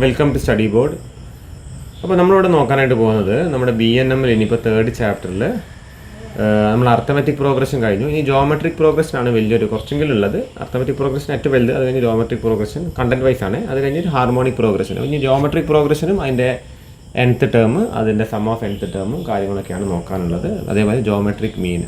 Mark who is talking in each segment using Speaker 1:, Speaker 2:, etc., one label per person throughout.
Speaker 1: Welcome to study board. അപ്പോൾ നമ്മളിവിടെ നോക്കാനായിട്ട് പോകുന്നത് നമ്മുടെ BNM ഇനിയിപ്പോൾ തേർഡ് ചാപ്റ്ററിൽ നമ്മൾ അർത്ഥമെറ്റിക് പ്രോഗ്രഷൻ കഴിഞ്ഞു. ഇനി ജോമെട്രിക് പ്രോഗ്രഷനാണ് വലിയൊരു കുറച്ചെങ്കിലും ഉള്ളത്. അർത്ഥമെറ്റിക് പ്രോഗ്രഷൻ ഏറ്റവും വലുത്, അത് കഴിഞ്ഞ് ജോമെട്രിക് പ്രോഗ്രഷൻ കണ്ടന്റ് വൈസ് ആണ്, അത് കഴിഞ്ഞിട്ട് ഹാർമോണിക് പ്രോഗ്രഷൻ. ഇനി ജോമെട്രിക് പ്രോഗ്രഷനും അതിൻ്റെ nth ടേം, അതിൻ്റെ സം ഓഫ് nth ടേമും കാര്യങ്ങളൊക്കെയാണ് നോക്കാനുള്ളത്. അതേപോലെ ജോമെട്രിക് മീൻ.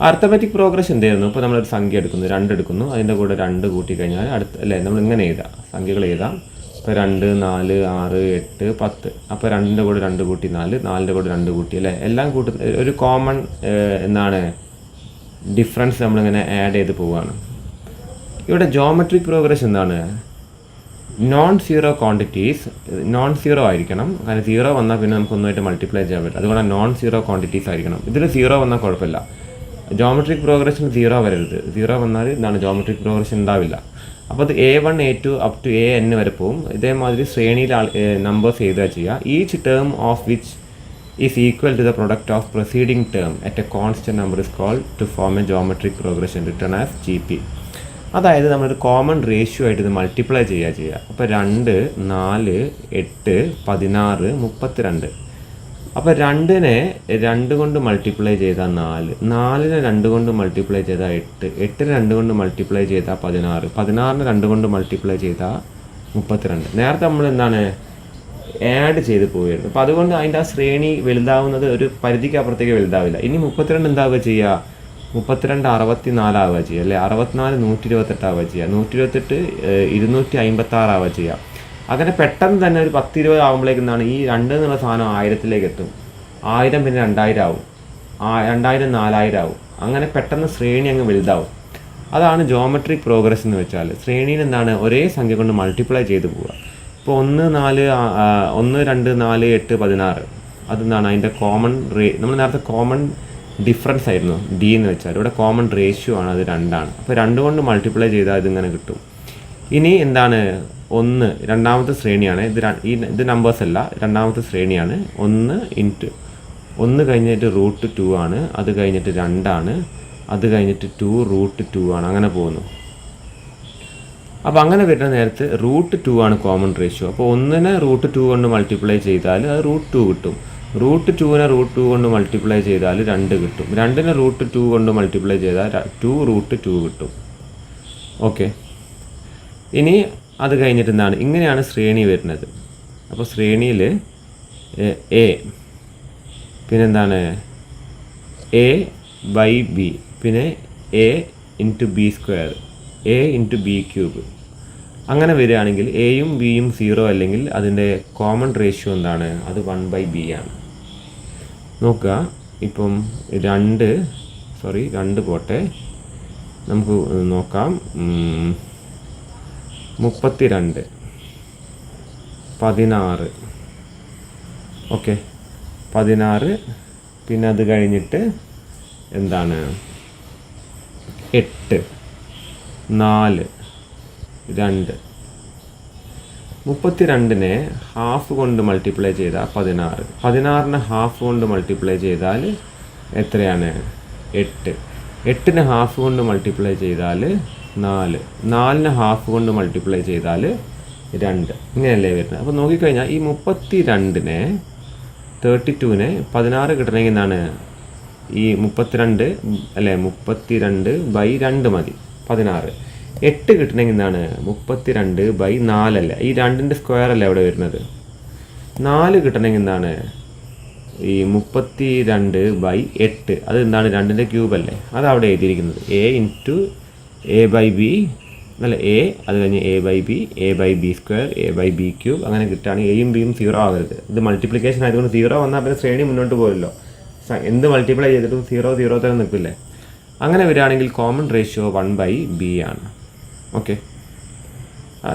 Speaker 1: അർത്ഥമെറ്റിക് പ്രോഗ്രഷൻ എന്തായിരുന്നു? ഇപ്പോൾ നമ്മളൊരു സംഖ്യ എടുക്കുന്നു, 2 എടുക്കുന്നു, അതിൻ്റെ കൂടെ 2 കൂട്ടി കഴിഞ്ഞാൽ അല്ലേ നമ്മൾ ഇങ്ങനെ എഴുതാം, സംഖ്യകൾ എഴുതാം. ഇപ്പോൾ 2, 4, 6, 8, 10. അപ്പോൾ 2ൻ്റെ കൂടെ 2 കൂട്ടി 4, 4ൻ്റെ കൂടെ 2 കൂട്ടി, അല്ലേ? എല്ലാം കൂട്ടി ഒരു കോമൺ എന്താണ് ഡിഫറൻസ് നമ്മളിങ്ങനെ ആഡ് ചെയ്ത് പോവുകയാണ്. ഇവിടെ ജോമെട്രിക് പ്രോഗ്രഷൻ എന്താണ്? Non zero quantities non zero ആയിരിക്കണം. കാരണം 0 വന്നാൽ പിന്നെ നമുക്ക് ഒന്നുമായിട്ട് മൾട്ടിപ്ലൈ ചെയ്യാൻ പറ്റില്ല. അതുകൊണ്ട് നോൺ സീറോ ക്വാണ്ടിറ്റീസ് ആയിരിക്കണം. ഇതിൽ 0 വന്നാൽ കുഴപ്പമില്ല. ജോമെട്രിക് പ്രോഗ്രഷൻ 0 വരരുത്. 0 വന്നാൽ എന്താണ് ജോമെട്രിക് പ്രോഗ്രഷൻ ഉണ്ടാവില്ല. അപ്പോൾ അത് A1, A2 up to AN വരെ പോകും. ഇതേമാതിരി ശ്രേണിയിൽ നമ്പേഴ്സ് എഴുതുക ചെയ്യുക. Each term of which is equal to the product of proceeding term at a constant number is called to form a geometric progression written as GP. അതായത് നമ്മളൊരു common ratio ആയിട്ട് ഇത് മൾട്ടിപ്ലൈ ചെയ്യുക. അപ്പോൾ 2, 4, 8, 16, 32. അപ്പോൾ 2നെ 2 കൊണ്ട് മൾട്ടിപ്ലൈ ചെയ്താൽ 4, 4നെ 2 കൊണ്ട് മൾട്ടിപ്ലൈ ചെയ്താൽ 8, 8നെ 2 കൊണ്ട് മൾട്ടിപ്ലൈ ചെയ്താൽ 16, 16നെ 2 കൊണ്ട് മൾട്ടിപ്ലൈ ചെയ്താൽ 32. നേരത്തെ നമ്മൾ എന്താണ് ആഡ് ചെയ്ത് പോയിരുന്നു. അപ്പോൾ അതുകൊണ്ട് അതിൻ്റെ ആ ശ്രേണി വലുതാവുന്നത് ഒരു പരിധിക്ക് അപ്പുറത്തേക്ക് വലുതാവില്ല. ഇനി 32 എന്താവുക ചെയ്യുക? 32 64 ആവുക ചെയ്യുക, അല്ലേ? 64 128 ആവുക ചെയ്യുക, 128 256 ആവുക ചെയ്യുക. അങ്ങനെ പെട്ടെന്ന് തന്നെ ഒരു 10-20 ആകുമ്പോഴേക്കെന്താണ് ഈ 2 എന്നുള്ള സാധനം 1000-ലേക്ക് എത്തും. 1000 പിന്നെ 2000 ആവും, 2000 4000 ആവും. അങ്ങനെ പെട്ടെന്ന് ശ്രേണി അങ്ങ് വലുതാവും. അതാണ് ജോമെട്രിക് പ്രോഗ്രഷൻ എന്ന് വെച്ചാൽ. ശ്രേണിയിൽ എന്താണ് ഒരേ സംഖ്യ കൊണ്ട് മൾട്ടിപ്ലൈ ചെയ്ത് പോവുക. ഇപ്പോൾ 1, 2, 4, 8, 16 അതെന്താണ് അതിൻ്റെ കോമൺ നമ്മൾ നേരത്തെ കോമൺ ഡിഫറൻസ് ആയിരുന്നു D എന്ന് വെച്ചാൽ. ഇവിടെ കോമൺ റേഷ്യോ ആണ്, അത് 2 ആണ്. അപ്പോൾ 2 കൊണ്ട് മൾട്ടിപ്ലൈ ചെയ്താൽ ഇതിങ്ങനെ കിട്ടും. ഇനി എന്താണ് 1 രണ്ടാമത്തെ ശ്രേണിയാണ്. ഇത് നമ്പേഴ്സ് അല്ല, രണ്ടാമത്തെ ശ്രേണിയാണ്. 1 ഇൻറ്റു 1 കഴിഞ്ഞിട്ട് √2 ആണ്, അത് കഴിഞ്ഞിട്ട് 2 ആണ്, അത് കഴിഞ്ഞിട്ട് 2 √2 ആണ്. അങ്ങനെ പോകുന്നു. അപ്പോൾ അങ്ങനെ വരുന്ന നേരത്ത് √2 ആണ് കോമൺ റേഷ്യോ. അപ്പോൾ 1നെ √2 കൊണ്ട് മൾട്ടിപ്ലൈ ചെയ്താൽ അത് √2 കിട്ടും. √2നെ √2 കൊണ്ട് മൾട്ടിപ്ലൈ ചെയ്താൽ 2 കിട്ടും. 2നെ √2 കൊണ്ട് മൾട്ടിപ്ലൈ ചെയ്താൽ 2 √2 കിട്ടും. ഓക്കെ. ഇനി അത് കഴിഞ്ഞിട്ട് എന്താണ് ഇങ്ങനെയാണ് ശ്രേണി വരുന്നത്. അപ്പോൾ ശ്രേണിയിൽ A പിന്നെന്താണ് A/B, പിന്നെ A into B², A into B³ അങ്ങനെ വരികയാണെങ്കിൽ Aയും Bയും 0 അല്ലെങ്കിൽ അതിൻ്റെ കോമൺ റേഷ്യോ എന്താണ്? അത് 1/B ആണ്. നോക്കുക, ഇപ്പം 2 പോട്ടെ, നമുക്ക് നോക്കാം. 32, 16, ഓക്കെ, 16, പിന്നെ അത് കഴിഞ്ഞിട്ട് എന്താണ് 8, 4, 2. 32നെ ഹാഫ് കൊണ്ട് മൾട്ടിപ്ലൈ ചെയ്താൽ 16, 16നെ ഹാഫ് കൊണ്ട് മൾട്ടിപ്ലൈ ചെയ്താൽ എത്രയാണ്? 8, 8നെ ഹാഫ് കൊണ്ട് മൾട്ടിപ്ലൈ ചെയ്താൽ 4, 4നെ ഹാഫ് കൊണ്ട് മൾട്ടിപ്ലൈ ചെയ്താൽ 2. ഇങ്ങനെയല്ലേ വരുന്നത്. അപ്പോൾ നോക്കിക്കഴിഞ്ഞാൽ ഈ 32നെ 32നെ 16 കിട്ടണമെങ്കിൽ എന്താണ് ഈ 32 അല്ലേ 32/2 മതി 16. 8 കിട്ടണമെങ്കിൽ എന്താണ് 32/4 അല്ലേ? ഈ 2ൻ്റെ സ്ക്വയർ അല്ലേ അവിടെ വരുന്നത്. 4 കിട്ടണമെങ്കിൽ എന്താണ് ഈ 32/8, അത് എന്താണ് 2ൻ്റെ ക്യൂബ് അല്ലേ? അത് അവിടെ എഴുതിയിരിക്കുന്നത്. A ഇൻറ്റു A/B അല്ല, A അത് കഴിഞ്ഞ് A/B, A/B², A/B³ അങ്ങനെ കിട്ടുകയാണെങ്കിൽ Aയും Bയും 0 ആവരുത്. ഇത് മൾട്ടിപ്ലിക്കേഷൻ ആയതുകൊണ്ട് 0 വന്നാൽ പിന്നെ ശ്രേണി മുന്നോട്ട് പോയല്ലോ. എന്ത് മൾട്ടിപ്ലൈ ചെയ്തിട്ടും 0 തന്നെ നിൽക്കില്ലേ? അങ്ങനെ വരികയാണെങ്കിൽ കോമൺ റേഷ്യോ 1/B ആണ്. ഓക്കെ.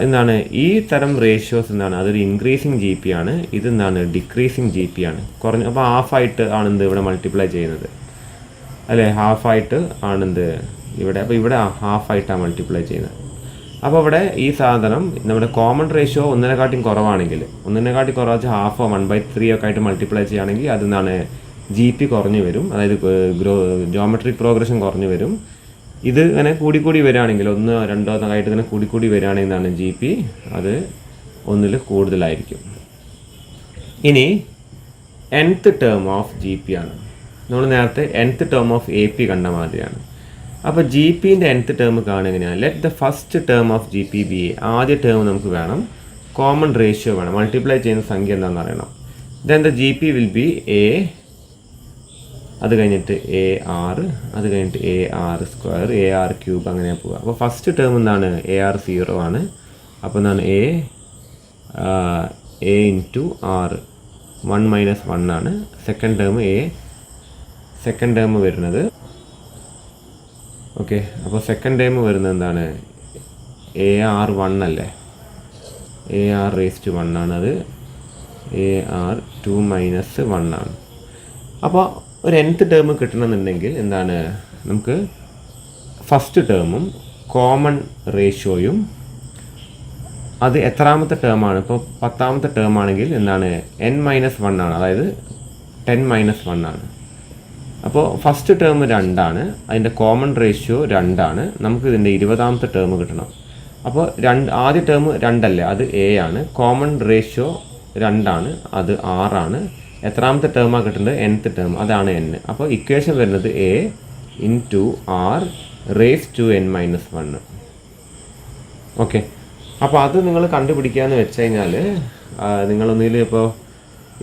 Speaker 1: എന്താണ് ഈ തരം റേഷ്യോസ് എന്താണ്? അതൊരു ഇൻക്രീസിങ് GP ആണ്. ഇതെന്താണ് ഡിക്രീസിങ് GP ആണ്. കുറഞ്ഞ അപ്പോൾ ഹാഫായിട്ട് ആണെന്ത് ഇവിടെ മൾട്ടിപ്ലൈ ചെയ്യുന്നത്, അല്ലേ? ഹാഫായിട്ട് ആണെന്ത് ഇവിടെ. അപ്പോൾ ഇവിടെ ഹാഫായിട്ടാണ് മൾട്ടിപ്ലൈ ചെയ്യുന്നത്. അപ്പോൾ ഇവിടെ ഈ സാധനം നമ്മുടെ കോമൺ റേഷ്യോ 1നെക്കാട്ടിയും കുറവാണെങ്കിൽ, 1നെക്കാട്ടി കുറച്ച് ഹാഫോ 1/3 ഒക്കെ ആയിട്ട് മൾട്ടിപ്ലൈ ചെയ്യുകയാണെങ്കിൽ അതെന്താണ് GP കുറഞ്ഞു വരും. അതായത് ജോമെട്രിക് പ്രോഗ്രഷൻ കുറഞ്ഞു വരും. ഇത് ഇങ്ങനെ കൂടിക്കൂടി വരികയാണെങ്കിൽ 1, 2 ആയിട്ട് ഇങ്ങനെ കൂടിക്കൂടി വരികയാണെങ്കിൽ എന്താണ് GP അത് ഒന്നിൽ കൂടുതലായിരിക്കും. ഇനി nth term of G P ആണ്. നമ്മൾ നേരത്തെ nth term of A P കണ്ട മാതിരിയാണ്. അപ്പോൾ ജി പിൻ്റെ nth ടേം കാണുക എങ്ങനെയാണ്? Let the first term of G P B A. ആദ്യ ടേം നമുക്ക് വേണം, കോമൺ റേഷ്യോ വേണം, മൾട്ടിപ്ലൈ ചെയ്യുന്ന സംഖ്യ എന്താണെന്ന് അറിയണം. Then the G P will be A, അത് കഴിഞ്ഞിട്ട് എ ആറ്, അത് കഴിഞ്ഞിട്ട് എ ആറ് സ്ക്വയർ, എ ആർ ക്യൂബ്, അങ്ങനെ പോവുക. അപ്പോൾ ഫസ്റ്റ് ടേം എന്താണ്? എ ആർ 0 ആണ്. അപ്പോൾ എന്താണ്? എ ഇൻറ്റു ആറ് 1 മൈനസ് 1 ആണ്. സെക്കൻഡ് ടേം വരുന്നത് ഓക്കെ. അപ്പോൾ സെക്കൻഡ് ടേം വരുന്നത് എന്താണ്? എ ആർ 1 അല്ലേ? എ ആർ റേസ് ടു 1 ആണ്. അത് എ ആർ 2 മൈനസ് 1 ആണ്. അപ്പോൾ ഒരു nth ടേം കിട്ടണമെന്നുണ്ടെങ്കിൽ എന്താണ്? നമുക്ക് ഫസ്റ്റ് ടേമും കോമൺ റേഷ്യോയും, അത് എത്രാമത്തെ ടേമാണ്? ഇപ്പോൾ 10ാമത്തെ ടേം ആണെങ്കിൽ എന്താണ്? n-1 ആണ്, അതായത് 10 മൈനസ് 1 ആണ്. അപ്പോൾ ഫസ്റ്റ് ടേം 2 ആണ്, അതിൻ്റെ കോമൺ റേഷ്യോ 2 ആണ്. നമുക്ക് ഇതിൻ്റെ 20ാമത്തെ ടേം കിട്ടണം. അപ്പോൾ ആദ്യ ടേം 2 അല്ലേ? അത് എ ആണ്. കോമൺ റേഷ്യോ 2 ആണ്, അത് 6 ആണ്. എത്രാമത്തെ ടേമാണ് കിട്ടേണ്ടത്? nth ടേം, അതാണ് n. അപ്പോൾ ഇക്വേഷൻ വരുന്നത് A into R raise to n-1. Okay. അപ്പോൾ അത് നിങ്ങൾ കണ്ടുപിടിക്കാമെന്ന് വെച്ച് കഴിഞ്ഞാൽ നിങ്ങളൊന്നിൽ ഇപ്പോൾ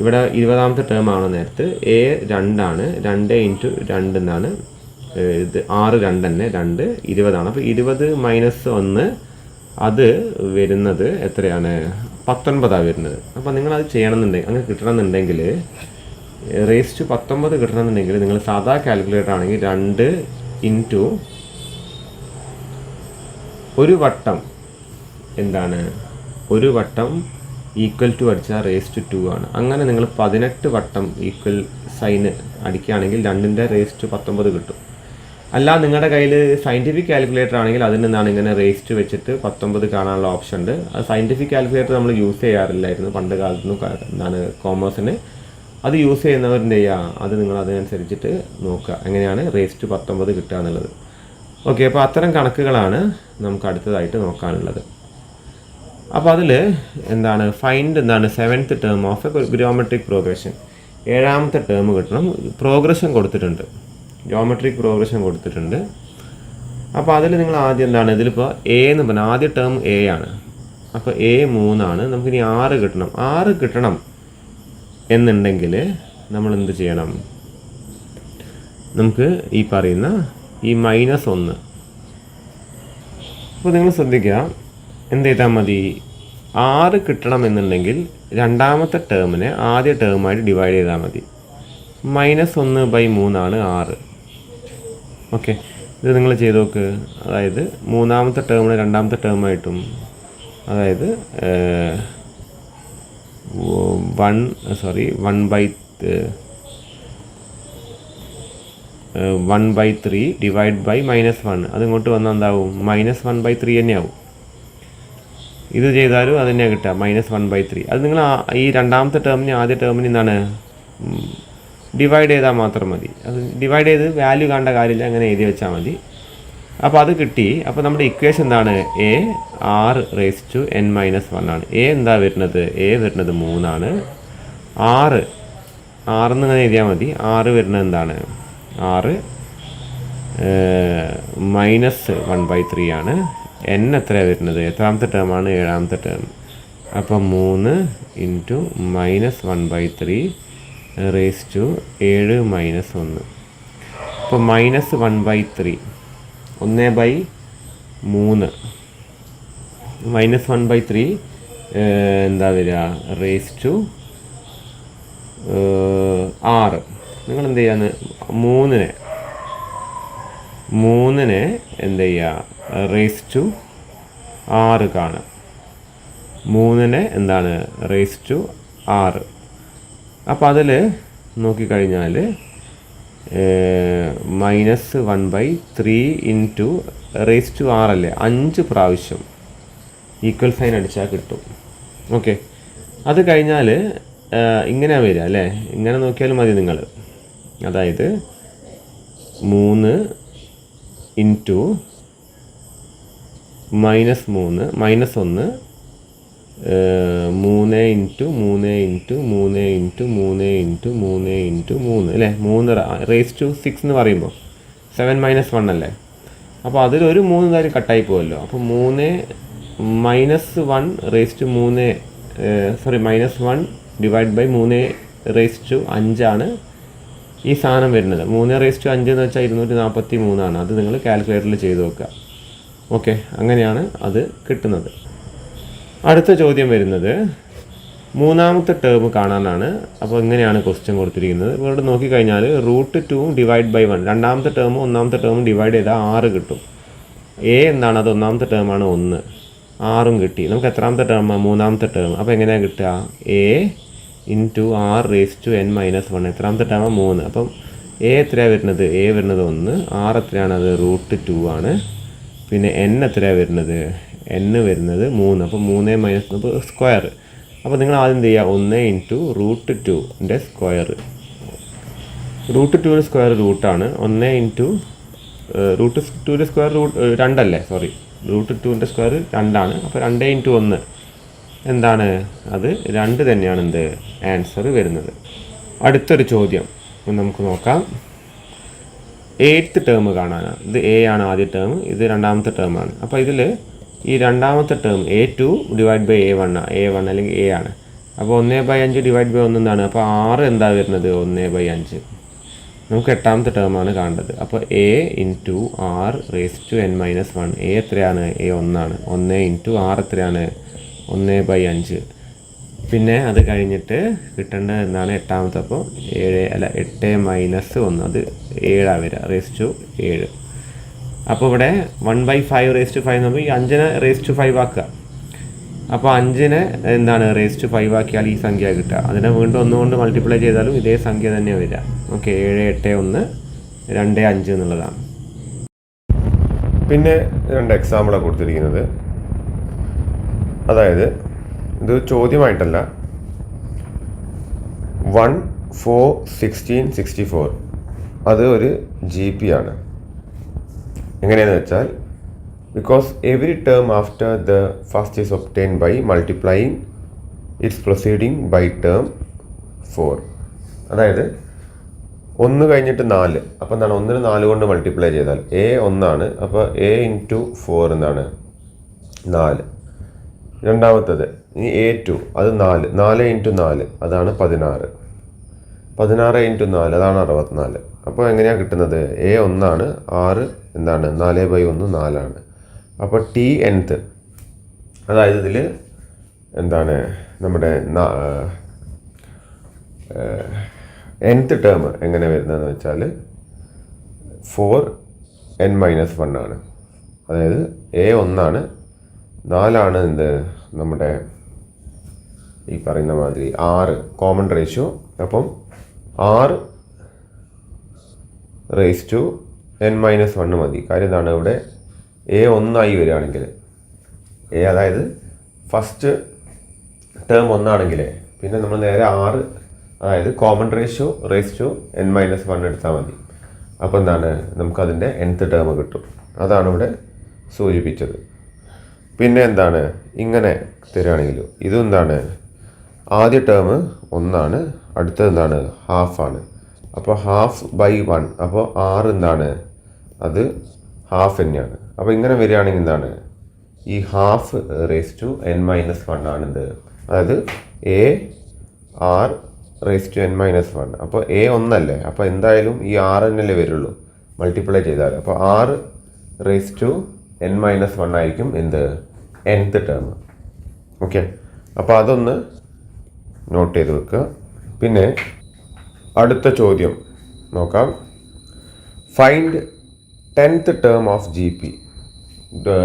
Speaker 1: ഇവിടെ 20ാമത്തെ ടേം ആണോ? നേരത്തെ എ 2 ആണ്, 2 ഇൻറ്റു 2 എന്നാണ്. ഇത് 6 2 തന്നെ, 2 20 ആണ്. അപ്പോൾ 20 മൈനസ് 1 അത് വരുന്നത് എത്രയാണ്? 19 വരുന്നത്. അപ്പോൾ നിങ്ങളത് ചെയ്യണമെന്നുണ്ടെങ്കിൽ, അങ്ങനെ കിട്ടണമെന്നുണ്ടെങ്കിൽ, റേസ് ടു 19 കിട്ടണമെന്നുണ്ടെങ്കിൽ നിങ്ങൾ സാധാ കാൽക്കുലേറ്റർ ആണെങ്കിൽ 2 ഇൻറ്റു ഒരു വട്ടം എന്താണ്? ഒരു വട്ടം ഈക്വൽ ടു അടിച്ചാൽ റേസ് ടു 2 ആണ്. അങ്ങനെ നിങ്ങൾ 18 വട്ടം ഈക്വൽ സൈന് അടിക്കുകയാണെങ്കിൽ 2ൻ്റെ റേസ് ടു 19 കിട്ടും. അല്ല നിങ്ങളുടെ കയ്യിൽ സയൻറ്റിഫിക് കാൽക്കുലേറ്റർ ആണെങ്കിൽ അതിന് എന്താണ്? ഇങ്ങനെ റേസ് ടു വെച്ചിട്ട് 19 കാണാനുള്ള ഓപ്ഷൻ ഉണ്ട്. അത് സയൻറ്റിഫിക് കാൽക്കുലേറ്റർ നമ്മൾ യൂസ് ചെയ്യാറില്ലായിരുന്നു പണ്ട് കാലത്തൊന്നും. എന്താണ് കോമേഴ്സിന് അത് യൂസ് ചെയ്യുന്നവരെന്ത് ചെയ്യുക? അത് നിങ്ങൾ അതിനനുസരിച്ചിട്ട് നോക്കുക എങ്ങനെയാണ് റേസ് ടു 19 കിട്ടുക എന്നുള്ളത്. ഓക്കെ. അപ്പോൾ അത്തരം കണക്കുകളാണ് നമുക്ക് അടുത്തതായിട്ട് നോക്കാനുള്ളത്. അപ്പോൾ അതിൽ എന്താണ്? ഫൈൻഡ് എന്താണ്? 7th term of a geometric progression. 7ാമത്തെ ടേം കിട്ടണം. പ്രോഗ്രഷൻ കൊടുത്തിട്ടുണ്ട്, ജിയോമെട്രിക് പ്രോഗ്രഷൻ കൊടുത്തിട്ടുണ്ട്. അപ്പോൾ അതിൽ നിങ്ങൾ ആദ്യം എന്താണ്? ഇതിലിപ്പോൾ എ എന്ന് പറഞ്ഞാൽ ആദ്യ ടേം എ ആണ്. അപ്പോൾ എ 3 ആണ്. നമുക്കിനി 6 കിട്ടണം. 6 കിട്ടണം എന്നുണ്ടെങ്കിൽ നമ്മൾ എന്ത് ചെയ്യണം? നമുക്ക് ഈ പറയുന്ന ഈ -1. അപ്പോൾ നിങ്ങൾ ശ്രദ്ധിക്കുക, എന്ത് ചെയ്താൽ മതി? 6 കിട്ടണമെന്നുണ്ടെങ്കിൽ 2ാമത്തെ ടേമിനെ ആദ്യ ടേമായിട്ട് ഡിവൈഡ് ചെയ്താൽ മതി. -1/3 ആണ് 6. ഓക്കെ. ഇത് നിങ്ങൾ ചെയ്ത് നോക്ക്. അതായത് 3ാമത്തെ ടേമിനെ 2ാമത്തെ ടേമായിട്ടും, അതായത് 1/3 ഡിവൈഡ് ബൈ -1. അതിങ്ങോട്ട് വന്നാൽ എന്താവും? -1/3 തന്നെയാവും. ഇത് ചെയ്താലും അത് തന്നെയാണ് കിട്ടുക, -1/3. അത് നിങ്ങൾ ഈ 2ാമത്തെ ടേമിന് ആദ്യ ടേമിന് എന്താണ്? ഡിവൈഡ് ചെയ്താൽ മാത്രം മതി. അത് ഡിവൈഡ് ചെയ്ത് വാല്യൂ കാണേണ്ട കാര്യമില്ല, അങ്ങനെ എഴുതി വെച്ചാൽ മതി. അപ്പോൾ അത് കിട്ടി. അപ്പോൾ നമ്മുടെ ഇക്വേഷൻ എന്താണ്? A R raise to n-1 ആണ്. എ എന്താ വരുന്നത്? എ വരുന്നത് 3 ആണ്. 6 ഇങ്ങനെ എഴുതിയാൽ മതി. 6 വരുന്നത് എന്താണ്? 6 -1/3 ആണ്. n എത്രയാണ് വരുന്നത്? എത്രാമത്തെ ടേമാണ്? 7ാമത്തെ ടേം. അപ്പോൾ 3 ഇൻറ്റു -1/3 റേസ് ടു 7 - 1. അപ്പോൾ -1/3 1/3 -1/3 എന്താ വരിക? Raise to 6. നിങ്ങൾ എന്ത് ചെയ്യാന്ന്? 3നെ എന്ത് ചെയ്യുക? റേസ് ടു 6 കാണുക. 3നെ എന്താണ്? Raise to 6. അപ്പോൾ അതിൽ നോക്കിക്കഴിഞ്ഞാൽ -1/3 ഇൻറ്റു റേസ് ടു 6 അല്ലേ? 5 പ്രാവശ്യം ഈക്വൽ സൈൻ അടിച്ചാൽ കിട്ടും. ഓക്കെ. അത് കഴിഞ്ഞാൽ ഇങ്ങനെ വരിക അല്ലേ? ഇങ്ങനെ നോക്കിയാലും മതി നിങ്ങൾ. അതായത് 3 into -3 -1 3 into 3 into 3 into 3 into 3 into 3 അല്ലേ, 3 റേസ് ടു 6 എന്ന് പറയുമ്പോൾ 7 മൈനസ് 1 അല്ലേ. അപ്പോൾ അതിലൊരു 3 കാര്യം കട്ടായി പോകുമല്ലോ. അപ്പോൾ 3 minus 1 raise to 3 minus 1 divide by 3 raise to 5 ആണ് ഈ സാധനം വരുന്നത്. 3 റേസ് ടു 5 എന്ന് വെച്ചാൽ 243 ആണ്. അത് നിങ്ങൾ കാൽക്കുലേറ്ററിൽ ചെയ്ത് നോക്കുക. ഓക്കെ, അങ്ങനെയാണ് അത് കിട്ടുന്നത്. അടുത്ത ചോദ്യം വരുന്നത് മൂന്നാമത്തെ ടേം കാണാനാണ്. അപ്പോൾ ഇങ്ങനെയാണ് ക്വസ്റ്റ്യൻ കൊടുത്തിരിക്കുന്നത്. ഇവിടെ നോക്കിക്കഴിഞ്ഞാൽ √2 ഡിവൈഡ് ബൈ 1, രണ്ടാമത്തെ ടേമും ഒന്നാമത്തെ ടേമും ഡിവൈഡ് ചെയ്താൽ 6 കിട്ടും. എന്താണ് അത്? ഒന്നാമത്തെ ടേമാണ് 1, 6ഉം കിട്ടി. നമുക്ക് എത്രാമത്തെ ടേമാണ്? മൂന്നാമത്തെ ടേം. അപ്പോൾ എങ്ങനെയാണ് കിട്ടുക? Into r raise to n minus 1. എത്രാമത്തെ ടേമാണ്? 3. അപ്പം എത്രയാണ് വരുന്നത്? വരുന്നത് 1, r എത്രയാണ്? അത് √2 ആണ്. പിന്നെ n എത്രയാണ് വരുന്നത്? n വരുന്നത് 3. അപ്പോൾ 3 മൈനസ് സ്ക്വയർ. അപ്പോൾ നിങ്ങൾ ആദ്യം എന്ത് ചെയ്യുക? 1 ഇൻറ്റു √2ൻ്റെ സ്ക്വയർ. √2ൻ്റെ സ്ക്വയർ റൂട്ടാണ്. 1 ഇൻറ്റു √2ൻ്റെ സ്ക്വയർ 2 അല്ലേ, സോറി, √2ൻ്റെ സ്ക്വയർ 2 ആണ്. അപ്പോൾ 2 ഇൻറ്റു 1 എന്താണ്? അത് 2 തന്നെയാണ് എന്ത് ആൻസർ വരുന്നത്. അടുത്തൊരു ചോദ്യം നമുക്ക് നോക്കാം. 8th ടേം കാണാനാണ്. ഇത് ആണ് ആദ്യ ടേം, ഇത് രണ്ടാമത്തെ ടേമാണ്. അപ്പോൾ ഇതിൽ ഈ രണ്ടാമത്തെ term A2 divide by A1 അല്ലെങ്കിൽ A ആണ്. അപ്പോൾ 1/5 ഡിവൈഡ് ബൈ 1 എന്താണ്? അപ്പോൾ 6 എന്താ വരുന്നത്? 1/5. നമുക്ക് 8ാമത്തെ ടേമാണ് കാണേണ്ടത്. അപ്പോൾ A into r raise to n minus 1. എത്രയാണ്? A 1 ആണ്. 1 ഇൻറ്റു r എത്രയാണ്? 1/5. പിന്നെ അത് കഴിഞ്ഞിട്ട് കിട്ടേണ്ടത് എന്താണ്? 8ാമത്തെ. അപ്പോൾ 8 മൈനസ് 1, അത് 7 വരിക, റേസ് ടു 7. അപ്പോൾ ഇവിടെ 1/5 റേസ് ടു 5 നമ്മൾ ഈ 5നെ റേസ് ടു 5 ആക്കുക. അപ്പോൾ 5നെ എന്താണ് റേസ് ടു 5 ആക്കിയാൽ ഈ സംഖ്യ കിട്ടുക. അതിനെ വീണ്ടും 1 കൊണ്ട് മൾട്ടിപ്ലൈ ചെയ്താലും ഇതേ സംഖ്യ തന്നെ വരിക. ഓക്കെ, 7, 8, 1, 2, 5 എന്നുള്ളതാണ്. പിന്നെ 2 എക്സാമ്പിളാണ് കൊടുത്തിരിക്കുന്നത്. അതായത് ഇത് ചോദ്യമായിട്ടല്ല. 1, 4, 16, 64 അത് ഒരു GP ആണ്. എങ്ങനെയാണെന്ന് വെച്ചാൽ, because every term after the first is obtain by multiplying its proceeding by term 4. അതായത് 1 കഴിഞ്ഞിട്ട് 4. അപ്പോൾ എന്താണ്? 1ന് 4 കൊണ്ട് മൾട്ടിപ്ലൈ ചെയ്താൽ A 1 ആണ്. അപ്പോൾ A ഇൻറ്റു 4 എന്താണ്? 4. രണ്ടാമത്തത് ഇനി A2, അത് 4 ഇൻറ്റു 4 അതാണ് 16. 16 ഇൻറ്റു 4 അതാണ് 64. അപ്പോൾ എങ്ങനെയാണ് കിട്ടുന്നത്? A 1 ആണ്, 6 എന്താണ്? 4/1 4ആണ്. അപ്പോൾ Tnth, അതായത് ഇതിൽ എന്താണ് നമ്മുടെ nth ടേം എങ്ങനെ വരുന്നതെന്ന് വെച്ചാൽ 4n മൈനസ് 1 ആണ്. അതായത് A 1 ആണ്, 4 ആണ് എന്ത് നമ്മുടെ ഈ പറയുന്ന മാതിരി 6 കോമൺ റേഷ്യോ. അപ്പം 6 റേസ് ടു n മൈനസ് 1 മതി. കാര്യം എന്താണ്? ഇവിടെ A 1 ആയി വരികയാണെങ്കിൽ, അതായത് ഫസ്റ്റ് ടേം 1 ആണെങ്കിൽ പിന്നെ നമ്മൾ നേരെ 6, അതായത് common ratio raise to n minus 1 എടുത്താൽ മതി. അപ്പോൾ എന്താണ്? നമുക്കതിൻ്റെ nth ടേം കിട്ടും. അതാണ് ഇവിടെ സൂചിപ്പിച്ചത്. പിന്നെ എന്താണ്? ഇങ്ങനെ തരികയാണെങ്കിലും ഇതും എന്താണ്? ആദ്യ ടേം 1 ആണ്, അടുത്തത് എന്താണ്? ഹാഫാണ്. അപ്പോൾ 1/2. അപ്പോൾ 6 എന്താണ്? അത് ഹാഫ് തന്നെയാണ്. അപ്പോൾ ഇങ്ങനെ വരികയാണെങ്കിൽ എന്താണ്? ഈ half raise to n minus 1 ആണിത്. അതായത് A r raise to n minus 1. അപ്പോൾ A 1 അല്ലേ, അപ്പോൾ എന്തായാലും ഈ 6 എന്നല്ലേ വരുള്ളൂ മൾട്ടിപ്ലൈ ചെയ്താൽ. അപ്പോൾ 6 റേസ് ടു n മൈനസ് 1 ആയിരിക്കും എന്ത്? nth term. ഓക്കെ, അപ്പോൾ അതൊന്ന് നോട്ട് ചെയ്ത് വെക്കുക. പിന്നെ അടുത്ത ചോദ്യം നോക്കാം. Find 10th term of GP.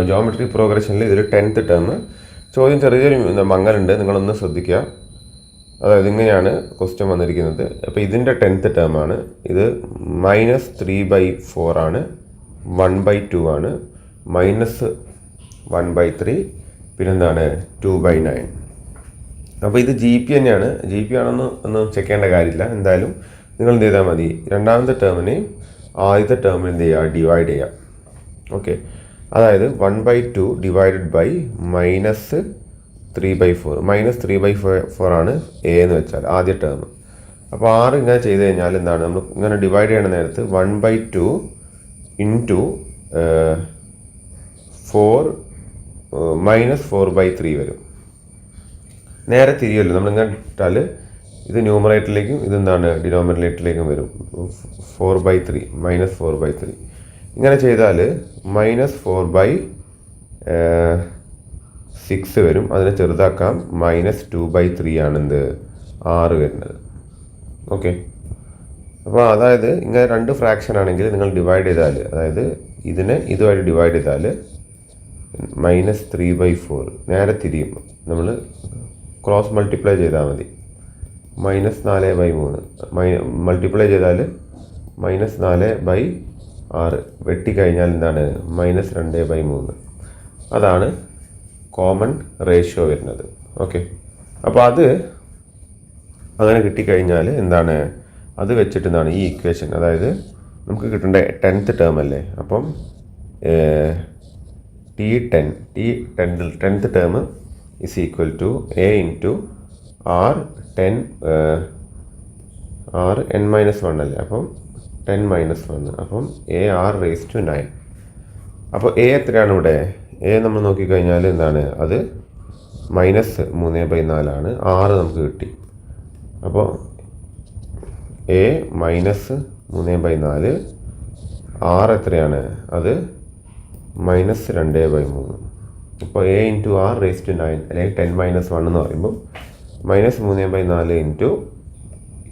Speaker 1: Geometric പ്രോഗ്രഷനിൽ ഇതിൽ 10th ടേം. ചോദ്യം ചെറിയൊരു മങ്ങലുണ്ട്, നിങ്ങളൊന്ന് ശ്രദ്ധിക്കുക. അതായത് ഇങ്ങനെയാണ് ക്വസ്റ്റ്യൻ വന്നിരിക്കുന്നത്. അപ്പോൾ ഇതിൻ്റെ 10th ടേം ആണ്. ഇത് -3/4 ആണ്, 1/2 ആണ്, -1/3, പിന്നെന്താണ് 2/9. അപ്പോൾ ഇത് GP തന്നെയാണ്. GP ആണെന്ന് ഒന്നും ചെക്ക് ചെയ്യേണ്ട കാര്യമില്ല. എന്തായാലും നിങ്ങൾ എന്ത് ചെയ്താൽ മതി? രണ്ടാമത്തെ ടേമിനെയും ആദ്യത്തെ ടേമിന് എന്ത് ചെയ്യുക? ഡിവൈഡ് ചെയ്യുക. ഓക്കെ, അതായത് 1/2 ഡിവൈഡഡ് ബൈ 3/4 -3/4 ആണ് എ എന്ന് വെച്ചാൽ ആദ്യ ടേം. അപ്പോൾ 6 ഇങ്ങനെ ചെയ്ത് കഴിഞ്ഞാൽ എന്താണ്, നമ്മൾ ഇങ്ങനെ ഡിവൈഡ് ചെയ്യണ നേരത്ത് 1/2 ഇൻറ്റു 4 -4/3 വരും. നേരെ തിരിയല്ലോ, നമ്മളിങ്ങനെ ഇട്ടാൽ ഇത് ന്യൂമറേറ്ററിലേക്കും ഇതെന്താണ് ഡിനോമിനേറ്ററിലേക്കും വരും. 4/3 -4/3 ഇങ്ങനെ ചെയ്താൽ -4/6 വരും. അതിനെ ചെറുതാക്കാം. -2/3 ആണ് എന്ത് 6 വരുന്നത്. ഓക്കെ. അപ്പോൾ അതായത് ഇങ്ങനെ 2 ഫ്രാക്ഷൻ ആണെങ്കിൽ നിങ്ങൾ ഡിവൈഡ് ചെയ്താൽ, അതായത് ഇതിനെ ഇതുമായിട്ട് ഡിവൈഡ് ചെയ്താൽ -3/4 നേരെ തിരിയും. നമ്മൾ ക്രോസ് മൾട്ടിപ്ലൈ ചെയ്താൽ മതി. -4/3 മൾട്ടിപ്ലൈ ചെയ്താൽ -4/6 വെട്ടിക്കഴിഞ്ഞാൽ എന്താണ് -2/3. അതാണ് കോമൺ റേഷ്യോ വരുന്നത്. ഓക്കെ. അപ്പോൾ അത് അങ്ങനെ കിട്ടിക്കഴിഞ്ഞാൽ എന്താണ്, അത് വെച്ചിട്ട് എന്താണ് ഈ ഇക്വേഷൻ, അതായത് നമുക്ക് കിട്ടേണ്ട 10th ടേം അല്ലേ, അപ്പം T10th term is equal to A into R10 Rn-1 അല്ലേ, അപ്പം 10-1, അപ്പം AR raised to 9. അപ്പോൾ A എത്രയാണ് ഇവിടെ? A നമ്മൾ നോക്കിക്കഴിഞ്ഞാൽ എന്താണ്, അത് -3/4 ആണ്. 6 നമുക്ക് കിട്ടി. അപ്പോൾ A -3/4, R എത്രയാണ്? അത് -2/3. അപ്പോൾ A into R raised to 9 അല്ലെങ്കിൽ 10-1 എന്ന് പറയുമ്പോൾ -3/4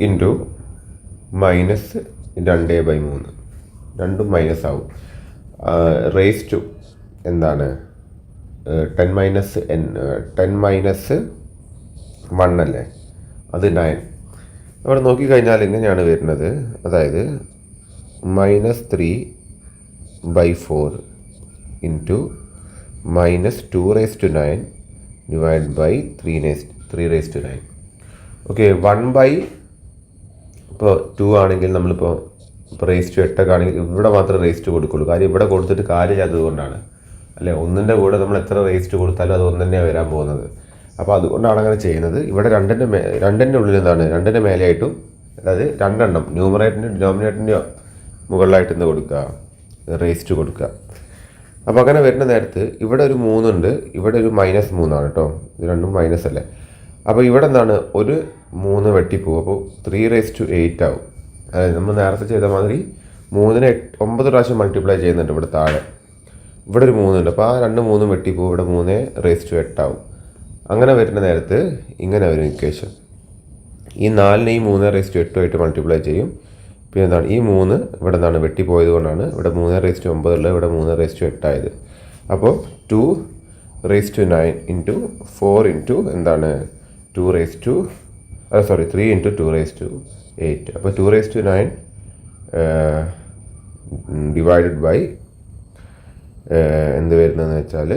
Speaker 1: ഇൻറ്റു -2/3, രണ്ടും മൈനസ് ആവും. റേസ് ടു എന്താണ് 10-1 അല്ലേ, അത് 9. അവിടെ നോക്കിക്കഴിഞ്ഞാൽ ഇങ്ങനെയാണ് വരുന്നത്, അതായത് -3/4 ഇൻറ്റു -2/9 ഡിവൈഡ് ബൈ 3/9. ഓക്കെ. 1/2 ആണെങ്കിൽ നമ്മളിപ്പോൾ റേസ് ടു 8 ആണെങ്കിൽ ഇവിടെ മാത്രമേ റേസ് ടു കൊടുക്കുള്ളൂ. കാര്യം ഇവിടെ കൊടുത്തിട്ട് കാര്യമില്ലാത്തത് കൊണ്ടാണ് അല്ലേ. ഒന്നിൻ്റെ കൂടെ നമ്മൾ എത്ര റേസ് ടു കൊടുത്താലും അത് ഒന്ന് തന്നെയാണ് വരാൻ പോകുന്നത്. അപ്പോൾ അതുകൊണ്ടാണ് അങ്ങനെ ചെയ്യുന്നത്. ഇവിടെ രണ്ടിൻ്റെ ഉള്ളിൽ എന്താണ്, 2ൻ്റെ മേലെയായിട്ടും, അതായത് 2 എണ്ണം ന്യൂമറേറ്ററിൻ്റെ ഡിനോമിനേറ്ററിൻ്റെ മുകളിലായിട്ട് എന്ത് കൊടുക്കുക, റേസ് ടു കൊടുക്കുക. അപ്പോൾ അങ്ങനെ വരുന്ന നേരത്ത് ഇവിടെ ഒരു 3 ഉണ്ട്, ഇവിടെ ഒരു -3 ആണ് കേട്ടോ. ഇത് രണ്ടും മൈനസ് അല്ലേ. അപ്പോൾ ഇവിടെ എന്താണ്, ഒരു 3 വെട്ടിപ്പോവും. അപ്പോൾ 3/8 ആവും. അതായത് നമ്മൾ നേരത്തെ ചെയ്ത മാതിരി 3നെ 9 പ്രാവശ്യം മൾട്ടിപ്ലൈ ചെയ്യുന്നുണ്ട് ഇവിടെ താഴെ. ഇവിടെ ഒരു 3 ഉണ്ട്. അപ്പോൾ ആ 2 വെട്ടിപ്പോവും. ഇവിടെ 3/8 ആവും. അങ്ങനെ വരുന്ന നേരത്ത് ഇങ്ങനെ വരും ഇക്വേഷൻ. ഈ 4നെ ഈ 3/8 ആയിട്ട് മൾട്ടിപ്ലൈ ചെയ്യും. പിന്നെ എന്താണ്, ഈ 3 ഇവിടെ നിന്നാണ് വെട്ടിപ്പോയത് കൊണ്ടാണ് ഇവിടെ 3/9 ഉള്ളത്, ഇവിടെ 3/8 ആയത്. അപ്പോൾ 2/9 ഇൻറ്റു 4 ഇൻറ്റു എന്താണ് 3 ഇൻറ്റു 2/8. അപ്പോൾ 2/9 ഡിവൈഡഡ് ബൈ എന്ത് വരുന്നതെന്ന് വെച്ചാൽ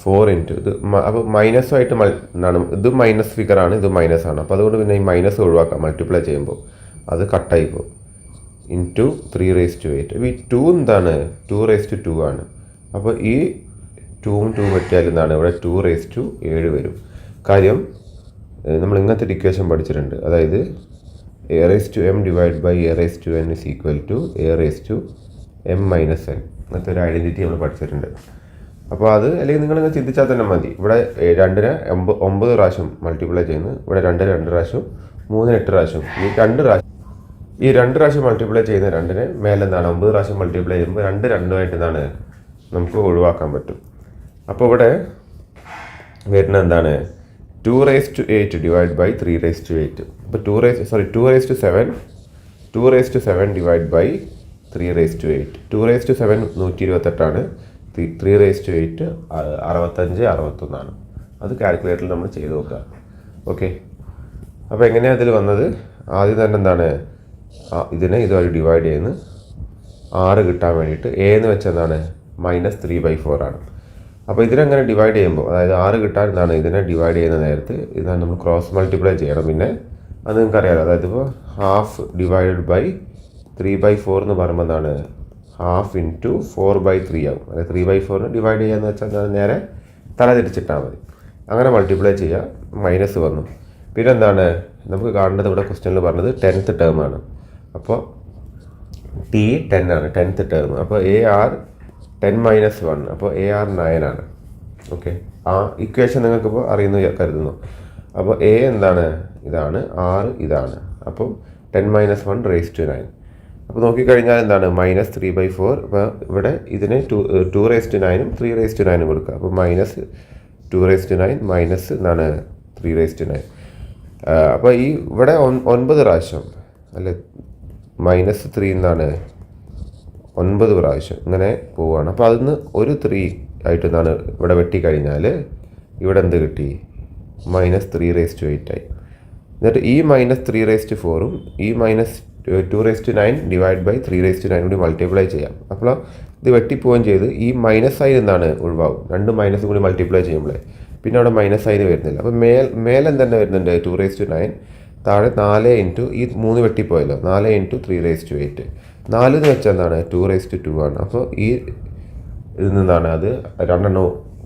Speaker 1: 4 ഇൻറ്റു ഇത്. അപ്പോൾ മൈനസുമായിട്ട് എന്താണ്, ഇത് മൈനസ് ഫിഗറാണ്, ഇത് മൈനസ് ആണ്. അപ്പോൾ അതുകൊണ്ട് പിന്നെ ഈ മൈനസ് ഒഴിവാക്കാം മൾട്ടിപ്ലൈ ചെയ്യുമ്പോൾ, അത് കട്ടായി പോകും. ഇൻറ്റു 3/8. അപ്പോൾ ഈ 2 എന്താണ് 2/2 ആണ്. അപ്പോൾ ഈ 2 പറ്റിയാൽ എന്താണ്, ഇവിടെ 2/7 വരും. കാര്യം നമ്മൾ ഇങ്ങനത്തെ ഇക്വേഷൻ പഠിച്ചിട്ടുണ്ട്, അതായത് A/m divide by A/n is equal to A/m-n. അങ്ങനത്തെ ഒരു ഐഡൻറ്റിറ്റി നമ്മൾ പഠിച്ചിട്ടുണ്ട്. അപ്പോൾ അത് അല്ലെങ്കിൽ നിങ്ങളിങ്ങനെ ചിന്തിച്ചാൽ തന്നെ മതി. ഇവിടെ 2നെ 9 പ്രാവശ്യം മൾട്ടിപ്ലൈ ചെയ്യുന്നു, ഇവിടെ 2 പ്രാവശ്യം, 3 8 പ്രാവശ്യം. ഈ 2 പ്രാവശ്യം മൾട്ടിപ്ലൈ ചെയ്യുന്ന 2നെ മേലെ എന്താണ് 9 പ്രാവശ്യം മൾട്ടിപ്ലൈ ചെയ്യുമ്പോൾ 2 എന്താണ് നമുക്ക് ഒഴിവാക്കാൻ പറ്റും. അപ്പോൾ ഇവിടെ വരുന്ന എന്താണ് 2/8 ഡിവൈഡ് ബൈ 3/8. അപ്പോൾ 2/7 ഡിവൈഡ് ബൈ 3/8. 2/7 128 ആണ്. 3/8 65 61 ആണ്. അത് കാൽക്കുലേറ്ററിൽ നമ്മൾ ചെയ്ത് നോക്കുക. ഓക്കെ. അപ്പോൾ എങ്ങനെയാണ് അതിൽ വന്നത്? ആദ്യം തന്നെ എന്താണ്, ഇതിനെ ഇതുവരെ ഡിവൈഡ് ചെയ്യുന്നു. 6 കിട്ടാൻ വേണ്ടിയിട്ട് A എന്ന് വെച്ചാൽ എന്താണ് -3/4 ആണ്. അപ്പോൾ ഇതിനെങ്ങനെ ഡിവൈഡ് ചെയ്യുമ്പോൾ, അതായത് 6 കിട്ടാൻ എന്താണ് ഇതിനെ ഡിവൈഡ് ചെയ്യുന്ന നേരത്ത് ഇതാണ് നമ്മൾ ക്രോസ് മൾട്ടിപ്ലൈ ചെയ്യണം. പിന്നെ അത് നിങ്ങൾക്കറിയാലോ, അതായത് ഇപ്പോൾ 1/2 ഡിവൈഡഡ് ബൈ 3/4 എന്ന് പറയുമ്പോൾ എന്താണ് 1/2 ഇൻറ്റു 4/3 ആവും. അതായത് 3/4 ഡിവൈഡ് ചെയ്യാന്ന് വെച്ചാൽ നേരെ തല തിരിച്ചിട്ടാൽ മതി. അങ്ങനെ മൾട്ടിപ്ലൈ ചെയ്യുക, മൈനസ് വന്നു. പിന്നെ എന്താണ് നമുക്ക് കാണേണ്ടത്, ഇവിടെ ക്വസ്റ്റ്യനിൽ പറഞ്ഞത് 10th ടേം ആണ്. അപ്പോൾ T10 ആണ് 10th ടേം. അപ്പോൾ AR 10 - 1, അപ്പോൾ AR 9 ആണ്. ഓക്കെ, ആ ഇക്വേഷൻ നിങ്ങൾക്കിപ്പോൾ അറിയുന്നു കരുതുന്നു. അപ്പോൾ A എന്താണ്, ഇതാണ്, R ഇതാണ്. അപ്പോൾ 10 - 1 raised to 9. അപ്പോൾ നോക്കിക്കഴിഞ്ഞാൽ എന്താണ്, -3/4. അപ്പോൾ ഇവിടെ ഇതിന് 2 raised to 9 3 raised to 9 കൊടുക്കുക. അപ്പോൾ -2 raised to 9 മൈനസ് എന്താണ് 3 raised to 9. അപ്പോൾ ഈ ഇവിടെ 9 പ്രാവശ്യം അല്ലെ, -3 എന്താണ് 9 പ്രാവശ്യം ഇങ്ങനെ പോവുകയാണ്. അപ്പോൾ അതിന് ഒരു 3 ആയിട്ട് എന്താണ് ഇവിടെ വെട്ടിക്കഴിഞ്ഞാൽ ഇവിടെ എന്ത് കിട്ടി, -3 raised to 8 ആയി. എന്നിട്ട് ഈ -3 raised to 4 ഈ -2 raised to 9 divide by 3 raised to 9 കൂടി മൾട്ടിപ്ലൈ ചെയ്യാം. അപ്പോൾ ഇത് വെട്ടിപ്പോവുകയും ചെയ്ത് ഈ -സൈൻ എന്താണ് ഒഴിവാകും. 2 മൈനസ് കൂടി മൾട്ടിപ്ലൈ ചെയ്യുമ്പോഴേ പിന്നെ അവിടെ -സൈൻ വരുന്നില്ല. അപ്പോൾ മേലെ തന്നെ വരുന്നുണ്ട് 2 raised to 9, താഴെ 4 ഇൻറ്റു ഈ 3 വെട്ടിപ്പോയല്ലോ, 4 ഇൻറ്റു 3 raised to 8. 4 എന്ന് വെച്ചാൽ എന്താണ് 2 raised to 2 ആണ്. അപ്പോൾ ഈ ഇതിൽ നിന്നാണ് അത് 2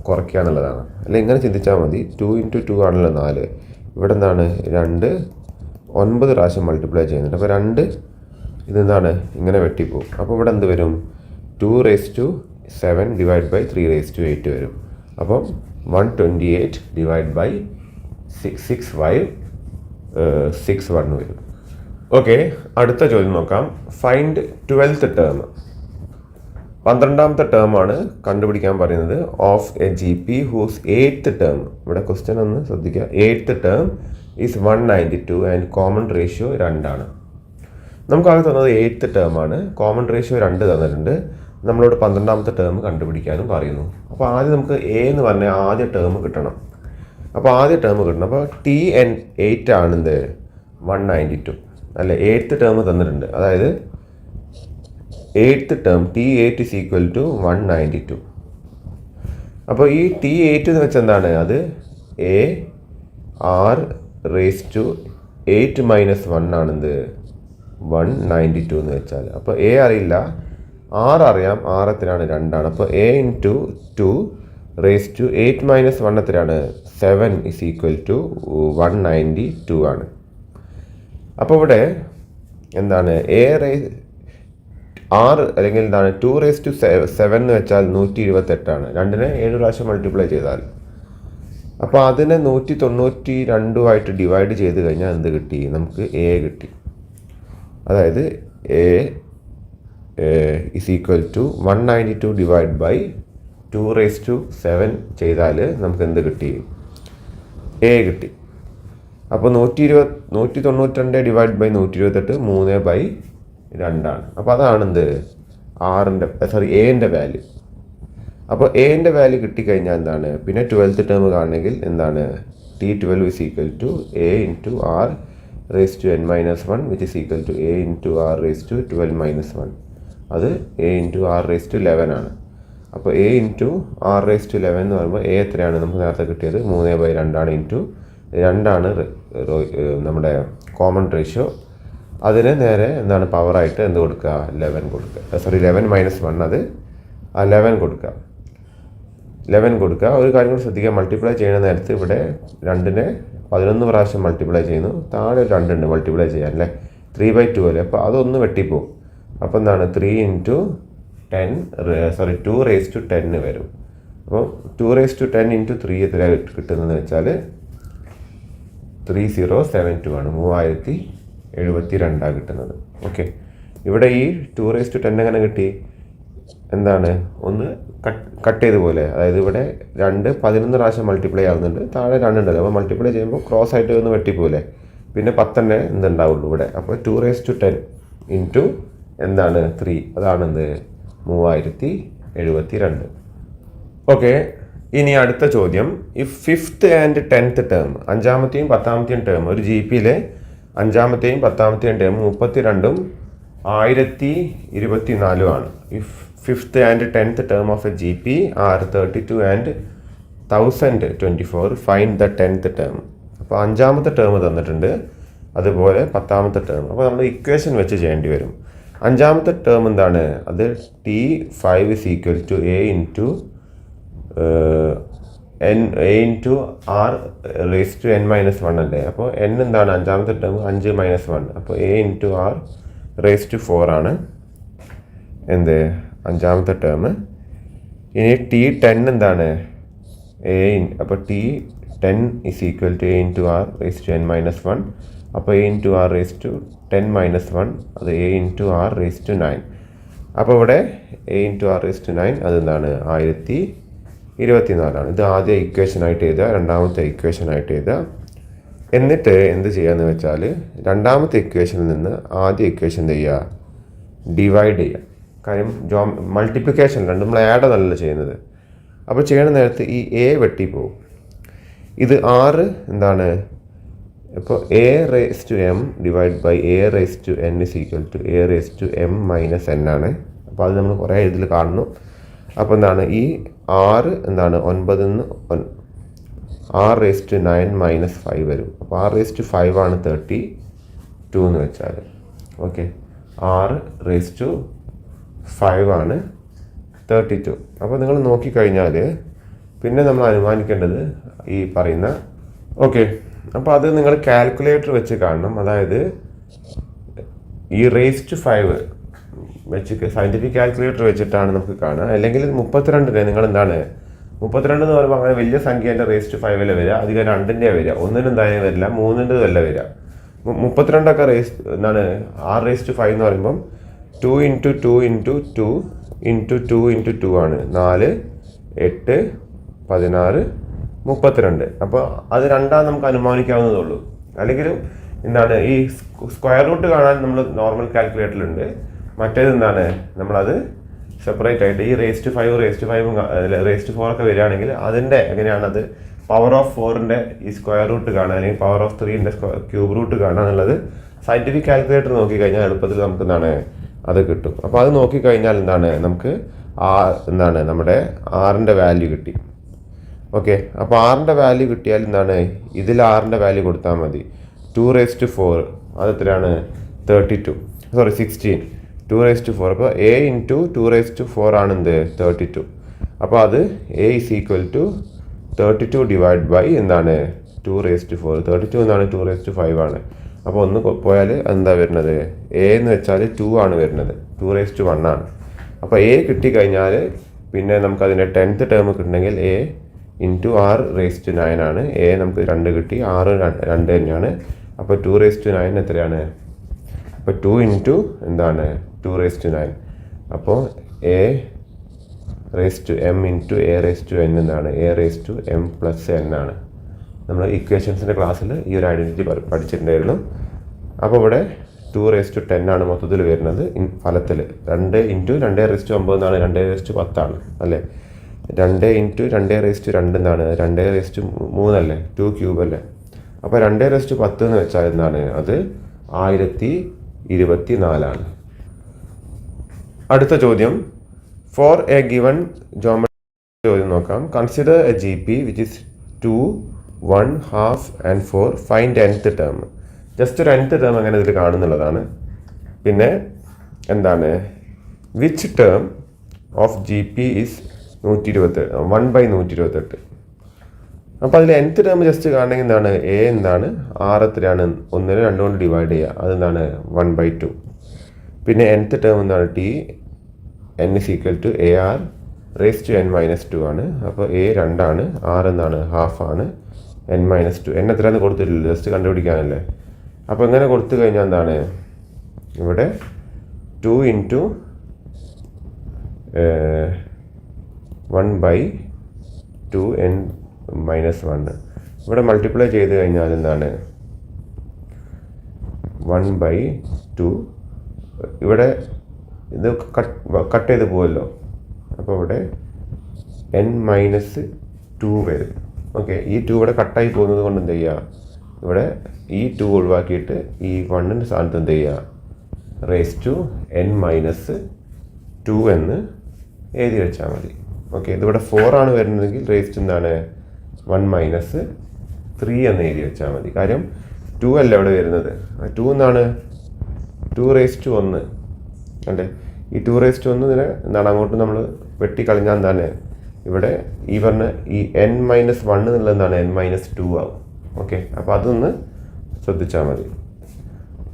Speaker 1: കുറയ്ക്കുക എന്നുള്ളതാണ്. അല്ലെങ്കിൽ ഇങ്ങനെ ചിന്തിച്ചാൽ മതി, 2 × 2 ആണല്ലോ 4. ഇവിടെ എന്താണ് 2 9 പ്രാവശ്യം മൾട്ടിപ്ലൈ ചെയ്യുന്നുണ്ട്. അപ്പോൾ 2 ഇതെന്താണ് ഇങ്ങനെ വെട്ടിപ്പോവും. അപ്പോൾ ഇവിടെ എന്ത് വരും, 2 raised to 7 divide by 3 raised to 8 വരും. അപ്പം 128 ഡിവൈഡ് ബൈ 661 വരും. ഓക്കെ, അടുത്ത ചോദ്യം നോക്കാം. Find 12th term. 12ാമത്തെ ടേമാണ് കണ്ടുപിടിക്കാൻ പറയുന്നത്. Of a GP whose 8th term. ഇവിടെ ക്വസ്റ്റ്യൻ ഒന്ന് ശ്രദ്ധിക്കുക. 8th term is 192 and common ratio 2 ആണ്. നമുക്കാകെ തന്നത് 8th ടേമാണ്, കോമൺ റേഷ്യോ 2 തന്നിട്ടുണ്ട്. നമ്മളോട് 12ാമത്തെ ടേം കണ്ടുപിടിക്കാനും പറയുന്നു. അപ്പോൾ ആദ്യം നമുക്ക് A എന്ന് പറഞ്ഞ ആദ്യ ടേം കിട്ടണം. അപ്പോൾ ആദ്യ ടേം കിട്ടണം. അപ്പോൾ T8 ആണെന്ത് 192 അല്ലെ, 8th ടേം തന്നിട്ടുണ്ട്. അതായത് 8th term T8 is equal to 192. അപ്പോൾ ഈ T8 എന്ന് വെച്ചാൽ എന്താണ്, അത് AR raised to 8 - 1 ആണെന്ത് 192 എന്ന് വെച്ചാൽ. അപ്പോൾ A അറിയില്ല, R അറിയാം, R എത്രയാണ് 2 ആണ്. അപ്പോൾ A × 2 raised to 8 - 1 എത്രയാണ് 7 is equal to 192 ആണ്. അപ്പോൾ ഇവിടെ എന്താണ് R അല്ലെങ്കിൽ എന്താണ് 2 raised to 7 എന്ന് വെച്ചാൽ 128 ആണ്. 2നെ 7 പ്രാവശ്യം മൾട്ടിപ്ലൈ ചെയ്താൽ, അപ്പോൾ അതിനെ 192 ഡിവൈഡ് ചെയ്ത് കഴിഞ്ഞാൽ എന്ത് കിട്ടി, നമുക്ക് A കിട്ടി. അതായത് A is equal to 192 divide by 2 raised to 7 ചെയ്താൽ നമുക്ക് എന്ത് കിട്ടി, A കിട്ടി. അപ്പോൾ 192 ഡിവൈഡ് ബൈ 128 3/2 ആണ്. അപ്പോൾ അതാണ് എന്ത് Aൻ്റെ വാല്യൂ. അപ്പോൾ Aൻ്റെ വാല്യൂ കിട്ടിക്കഴിഞ്ഞാൽ എന്താണ്, പിന്നെ 12th ടേം കാണണമെങ്കിൽ എന്താണ് T12 is equal to A × R raised to n - 1 which is equal to A × R raised to 12 - 1. അത് A × R raised to 11 ആണ്. അപ്പോൾ A × R raised to 11 എന്ന് പറയുമ്പോൾ A എത്രയാണ് നമുക്ക് നേരത്തെ കിട്ടിയത് 3/2 ആണ്. ഇൻറ്റു 2 ആണ് നമ്മുടെ കോമൺ റേഷ്യോ. അതിന് നേരെ എന്താണ് പവറായിട്ട് എന്ത് കൊടുക്കുക, 11 കൊടുക്കുക. 11 - 1 അത് 11 കൊടുക്കുക. 11 കൊടുക്കുക. ഒരു കാര്യം കൂടി ശ്രദ്ധിക്കുക, മൾട്ടിപ്ലൈ ചെയ്യുന്ന നേരത്ത് ഇവിടെ 2നെ 11 പ്രാവശ്യം മൾട്ടിപ്ലൈ ചെയ്യുന്നു. താഴെ 2 ഉണ്ട് മൾട്ടിപ്ലൈ ചെയ്യാൻ അല്ലേ, 3/2 അല്ലേ. അപ്പോൾ അതൊന്ന് വെട്ടിപ്പോവും. അപ്പോൾ എന്താണ് 2 raised to 10 വരും. അപ്പോൾ 2 raised to 10 × 3 എത്ര കിട്ടുന്നതെന്ന് വെച്ചാൽ 3072 ആണ്, 3072 കിട്ടുന്നത്. ഓക്കെ, ഇവിടെ ഈ 2 raised to 10 എങ്ങനെ കിട്ടി, എന്താണ് ഒന്ന് കട്ട് ചെയ്ത് പോലെ. അതായത് ഇവിടെ 2 11 പ്രാവശ്യം മൾട്ടിപ്ലൈ ആവുന്നുണ്ട്, താഴെ 2 ഉണ്ടല്ലോ. അപ്പോൾ മൾട്ടിപ്ലൈ ചെയ്യുമ്പോൾ ക്രോസ് ആയിട്ട് ഒന്ന് വെട്ടിപ്പോലെ, പിന്നെ 10 എന്തുണ്ടാവുള്ളൂ ഇവിടെ. അപ്പോൾ 2 raised to 10 ഇൻറ്റു എന്താണ് 3, അതാണ് എന്ത് 3072. ഓക്കെ, ഇനി അടുത്ത ചോദ്യം. If 5th and 10th term, 5ാമത്തെയും 10ാമത്തെയും ടേം, ഒരു GPയിലെ 5ാമത്തെയും 10ാമത്തെയും ടേം 32ഉം 1024 ആണ്. If 5th and 10th term of a GP are 32 and 1024, find the 10th term. അപ്പോൾ 5ാമത്തെ ടേം തന്നിട്ടുണ്ട്, അതുപോലെ 10ാമത്തെ ടേം. അപ്പോൾ നമ്മൾ ഇക്വേഷൻ വെച്ച് ചെയ്യേണ്ടി വരും. 5ാമത്തെ ടേം എന്താണ്, അത് T5 is equal to A × A into R raise to N minus one അല്ലേ. അപ്പോൾ എൻ എന്താണ് അഞ്ചാമത്തെ ടേം 5 - 1. അപ്പോൾ A into R raise to 4 ആണ് എന്ത് അഞ്ചാമത്തെ ടേം. ഇനി ടി 10 എന്താണ് അപ്പോൾ T 10 is equal to A into R raise to N minus 1. അപ്പോൾ A into R raise to 10 - 1 അത് A into R raise to 9. അപ്പോൾ ഇവിടെ A into R raise to 9 അതെന്താണ് 1024. ഇത് ആദ്യ ഇക്വേഷനായിട്ട് എഴുതുക, രണ്ടാമത്തെ ഇക്വേഷനായിട്ട് എഴുതുക. എന്നിട്ട് എന്ത് ചെയ്യാന്ന് വെച്ചാൽ രണ്ടാമത്തെ ഇക്വേഷനിൽ നിന്ന് ആദ്യ ഇക്വേഷൻ ചെയ്യുക, ഡിവൈഡ് ചെയ്യുക. കാര്യം മൾട്ടിപ്ലിക്കേഷൻ രണ്ടും നമ്മൾ ആഡ് അല്ല ചെയ്യുന്നത്. അപ്പോൾ ചെയ്യണ നേരത്ത് ഈ എ വെട്ടിപ്പോവും. ഇത് 6 എന്താണ് ഇപ്പോൾ A raise to M divide by A raise to N is equal to A raise to M minus N ആണ്. അപ്പോൾ അത് നമ്മൾ കുറേ ഇതിൽ കാണുന്നു. അപ്പോൾ എന്താണ് ഈ 6 എന്താണ് 9 6 റേസ് ടു 9 - 5 വരും. അപ്പോൾ 6 റേസ് ടു 5 ആണ് 32 എന്ന് വെച്ചാൽ. ഓക്കെ, 6 റേസ് ടു 5 ആണ് 32. അപ്പോൾ നിങ്ങൾ നോക്കിക്കഴിഞ്ഞാൽ പിന്നെ നമ്മൾ അനുമാനിക്കേണ്ടത് ഈ പറയുന്ന ഓക്കെ. അപ്പോൾ അത് നിങ്ങൾ കാൽക്കുലേറ്റർ വെച്ച് കാണണം. അതായത് ഈ റേസ് ടു 5 വെച്ച് സയൻറ്റിഫിക് കാൽക്കുലേറ്റർ വെച്ചിട്ടാണ് നമുക്ക് കാണുക. അല്ലെങ്കിൽ 32 നിങ്ങൾ എന്താണ് 32 എന്ന് പറയുമ്പോൾ അങ്ങനെ വലിയ സംഖ്യേൻ്റെ റേസ് ടു 5 വരിക, അധികം 2ൻ്റെ വരിക, 1 എന്തായാലും വരില്ല, 3 അല്ല വരിക. 32 റേസ് എന്താണ് 6 റേസ് ടു 5 എന്ന് പറയുമ്പം 2 × 2 × 2 × 2 × 2 ആണ് 4 8 16 32. അപ്പോൾ അത് രണ്ടാം നമുക്ക് അനുമാനിക്കാവുന്നതേ ഉള്ളൂ. അല്ലെങ്കിലും എന്താണ് ഈ സ്ക്വയർ റൂട്ട് കാണാൻ നമ്മൾ നോർമൽ കാൽക്കുലേറ്ററിലുണ്ട്. മറ്റേത് എന്താണ് നമ്മളത് സെപ്പറേറ്റ് ആയിട്ട് ഈ റേസ് ടു 5 റേസ് ടു 4 ഒക്കെ വരികയാണെങ്കിൽ അതിൻ്റെ എങ്ങനെയാണത് പവർ ഓഫ് 4ൻ്റെ ഈ സ്ക്വയർ റൂട്ട് കാണുക, അല്ലെങ്കിൽ പവർ ഓഫ് 3ൻ്റെ ക്യൂബ് റൂട്ട് കാണുക എന്നുള്ളത് സയൻറ്റിഫിക് കാൽക്കുലേറ്റർ നോക്കിക്കഴിഞ്ഞാൽ എളുപ്പത്തിൽ നമുക്ക് എന്താണ് അത് കിട്ടും. അപ്പോൾ അത് നോക്കിക്കഴിഞ്ഞാൽ എന്താണ് നമുക്ക് എന്താണ് നമ്മുടെ ആറിൻ്റെ വാല്യൂ കിട്ടി. ഓക്കെ, അപ്പോൾ 6ൻ്റെ വാല്യൂ കിട്ടിയാൽ എന്താണ് ഇതിൽ 6ൻ്റെ വാല്യൂ കൊടുത്താൽ മതി. 2 റേസ് ടു 4 അത് എത്രയാണ് 16. 2 റേസ് ടു 4 അപ്പോൾ എ ഇൻറ്റു 2 റേസ് ടു 4 ആണ് എന്ത് 32. അപ്പോൾ അത് A is equal to 32 divide by എന്താണ് 2 റേസ് ടു 4. 32 എന്താണ് 2 റേസ് ടു 5 ആണ്. അപ്പോൾ ഒന്ന് പോയാൽ എന്താ വരുന്നത് എ എന്ന് വെച്ചാൽ 2 ആണ് വരുന്നത്, 2 റേസ് ടു 1 ആണ്. അപ്പോൾ എ കിട്ടിക്കഴിഞ്ഞാൽ പിന്നെ നമുക്കതിൻ്റെ 10th ടേം കിട്ടണമെങ്കിൽ A into R raise to 9 ആണ്. എ നമുക്ക് 2 കിട്ടി, 6 2 തന്നെയാണ്. അപ്പോൾ 2 റേസ് ടു 9 എത്രയാണ്? അപ്പോൾ 2 ഇൻറ്റു എന്താണ് 2 റേസ് ടു 9. അപ്പോൾ A raise to M into A raise to N എന്നാണ്, A raise to M plus N ആണ്. നമ്മൾ ഇക്വേഷൻസിൻ്റെ ക്ലാസ്സിൽ ഈ ഒരു ഐഡൻറ്റിറ്റി പഠിച്ചിട്ടുണ്ടായിരുന്നു. അപ്പോൾ ഇവിടെ 2 റേസ് ടു 10 ആണ് മൊത്തത്തിൽ വരുന്നത് ഫലത്തിൽ. 2 ഇൻറ്റു 2 റേസ് ടു 9 എന്നാണ്, 2 റേസ് ടു 10 ആണ് അല്ലേ. 2 ഇൻറ്റു 2 റേസ് ടു 2 എന്നാണ്, 2 റേസ് ടു 3 അല്ലേ, 2 ക്യൂബ് അല്ലേ. അപ്പോൾ 2 റേസ് ടു 10 എന്ന് വെച്ചാൽ എന്താണ് അത് 1024 ആണ്. അടുത്ത ചോദ്യം, ഫോർ എ ഗിവൺ ജോമെട്രി ചോദ്യം നോക്കാം. Consider A G P which is 2 1 1/2 and 4. Find nth term. Just ഒരു nth ടേം അങ്ങനെ ഇതിൽ കാണുന്നുള്ളതാണ്. പിന്നെ എന്താണ് which term of G P is 1/128. അപ്പോൾ അതിൽ nth ടേം ജസ്റ്റ് കാണണമെങ്കിൽ എന്താണ് എ എന്താണ് 6 എത്രയാണ് 1 2 കൊണ്ട് ഡിവൈഡ് ചെയ്യുക, അതെന്താണ് 1/2. പിന്നെ nth ടേം എന്താണ് T n is equal to A R raise to n - 2 ആണ്. അപ്പോൾ എ 2 ആണ്, 6 എന്താണ് 1/2 ആണ്, n - 2. n എത്രയാണെന്ന് കൊടുത്തിട്ടില്ല, ജസ്റ്റ് കണ്ടുപിടിക്കാനല്ലേ. അപ്പോൾ ഇങ്ങനെ കൊടുത്തു കഴിഞ്ഞാൽ എന്താണ് ഇവിടെ 2 ഇൻറ്റു 1/2 n - 1 ഇവിടെ മൾട്ടിപ്ലൈ ചെയ്ത് കഴിഞ്ഞാൽ എന്താണ് 1/2. ഇവിടെ ഇത് കട്ട് ചെയ്ത് പോവല്ലോ. അപ്പോൾ ഇവിടെ n - 2 വരും. ഓക്കെ, ഈ 2 ഇവിടെ കട്ടായി പോകുന്നത് കൊണ്ട് എന്ത് ചെയ്യുക, ഇവിടെ ഈ 2 ഒഴിവാക്കിയിട്ട് ഈ 1ൻ്റെ സ്ഥാനത്ത് എന്ത് ചെയ്യുക റേസ് ടു n - 2 എന്ന് എഴുതി വെച്ചാൽ മതി. ഓക്കെ, ഇതിവിടെ 4 ആണ് വരുന്നതെങ്കിൽ റേസ് ടു എന്താണ് 1 - 3 എന്ന് എഴുതി വെച്ചാൽ മതി. കാര്യം 2 അല്ല ഇവിടെ വരുന്നത്, 2 എന്നാണ് 2 റേസ് ടു 1 അല്ലേ. ഈ 2 റേസ് ടു 1 ഇതിനെ എന്താണ് അങ്ങോട്ട് നമ്മൾ വെട്ടിക്കളഞ്ഞാൽ എന്താണ് ഇവിടെ ഈ പറഞ്ഞ ഈ n-1 എന്നുള്ളത് എന്താണ് n-2 ആവും. ഓക്കെ, അപ്പോൾ അതൊന്ന് ശ്രദ്ധിച്ചാൽ മതി.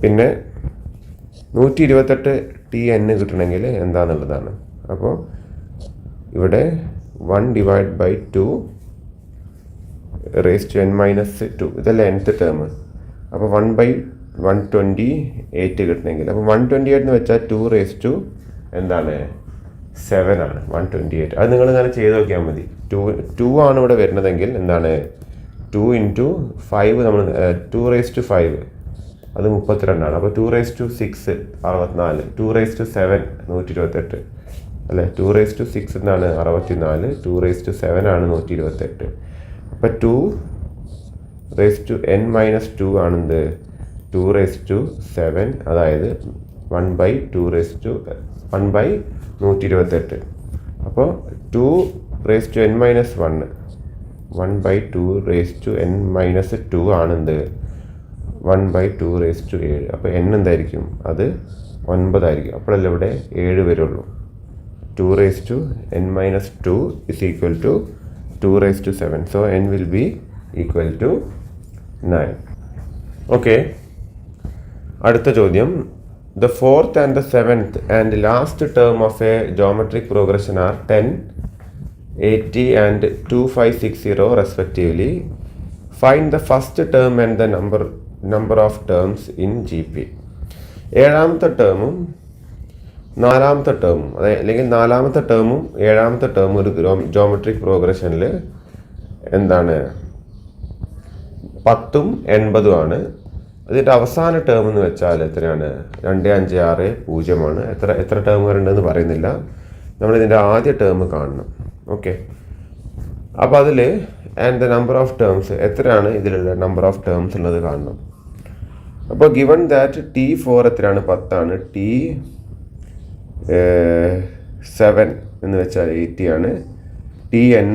Speaker 1: പിന്നെ 128 Tn കിട്ടണമെങ്കിൽ എന്താണെന്നുള്ളതാണ്. അപ്പോൾ ഇവിടെ 1/2 raised to n-2 ഇതല്ലേ nth ടേം. അപ്പോൾ 1/128 കിട്ടണമെങ്കിൽ, അപ്പോൾ 128 എന്ന് വെച്ചാൽ 2 raised to എന്താണ് 7 ആണ് 128. അത് നിങ്ങൾ ഇങ്ങനെ ചെയ്ത് നോക്കിയാൽ മതി. 2 ആണ് ഇവിടെ വരുന്നതെങ്കിൽ എന്താണ് 2 × 5 നമ്മൾ 2 raised to 5 അത് 32 ആണ്. അപ്പോൾ 2 raised to 6 64, 2 raised to 7 128 അല്ലേ. 2 raised to 6 എന്നാണ് 64, 2 raised to 7 ആണ് 128. അപ്പോൾ 2 raised to n-2 ആണെന്ത് 2 raised to 7, അതായത് 1/128. അപ്പോൾ 2 raised to n-1 1/2 raised to n-2 ആണെന്ത് 1/2 raised to 7. അപ്പോൾ n എന്തായിരിക്കും, അത് 9 ആയിരിക്കും. അപ്പോഴല്ലേ ഇവിടെ 7 വരുള്ളൂ. 2 raised to n-2 is equal to 2 raised to 7. So n will be equal to 9. Okay. അടുത്ത ചോദ്യം. The fourth and the seventh and last term of a geometric progression are 10, 80 and 2560 respectively. Find the first term and the number of terms in GP. ഏഴാമത്തെ ടേമും നാലാമത്തെ ടേമും, അല്ലെങ്കിൽ നാലാമത്തെ ടേമും ഏഴാമത്തെ ടേമും ഒരു geometric പ്രോഗ്രഷനിൽ എന്താണ് 10ഉം 80ഉം ആണ്. അതിൻ്റെ അവസാന ടേം എന്ന് വെച്ചാൽ എത്രയാണ് 2, 5, 6, 0 ആണ്. എത്ര ടേം വരേണ്ടതെന്ന് പറയുന്നില്ല, നമ്മളിതിൻ്റെ ആദ്യ ടേം കാണണം. ഓക്കെ, അപ്പോൾ അതിൽ and the number of terms എത്രയാണ് ഇതിലുള്ള നമ്പർ ഓഫ് ടേംസ് ഉള്ളത് കാണണം. അപ്പോൾ ഗിവൺ ദാറ്റ് T4 എത്രയാണ് 10 ആണ്, T7 എന്ന് വെച്ചാൽ 80 ആണ്, Tn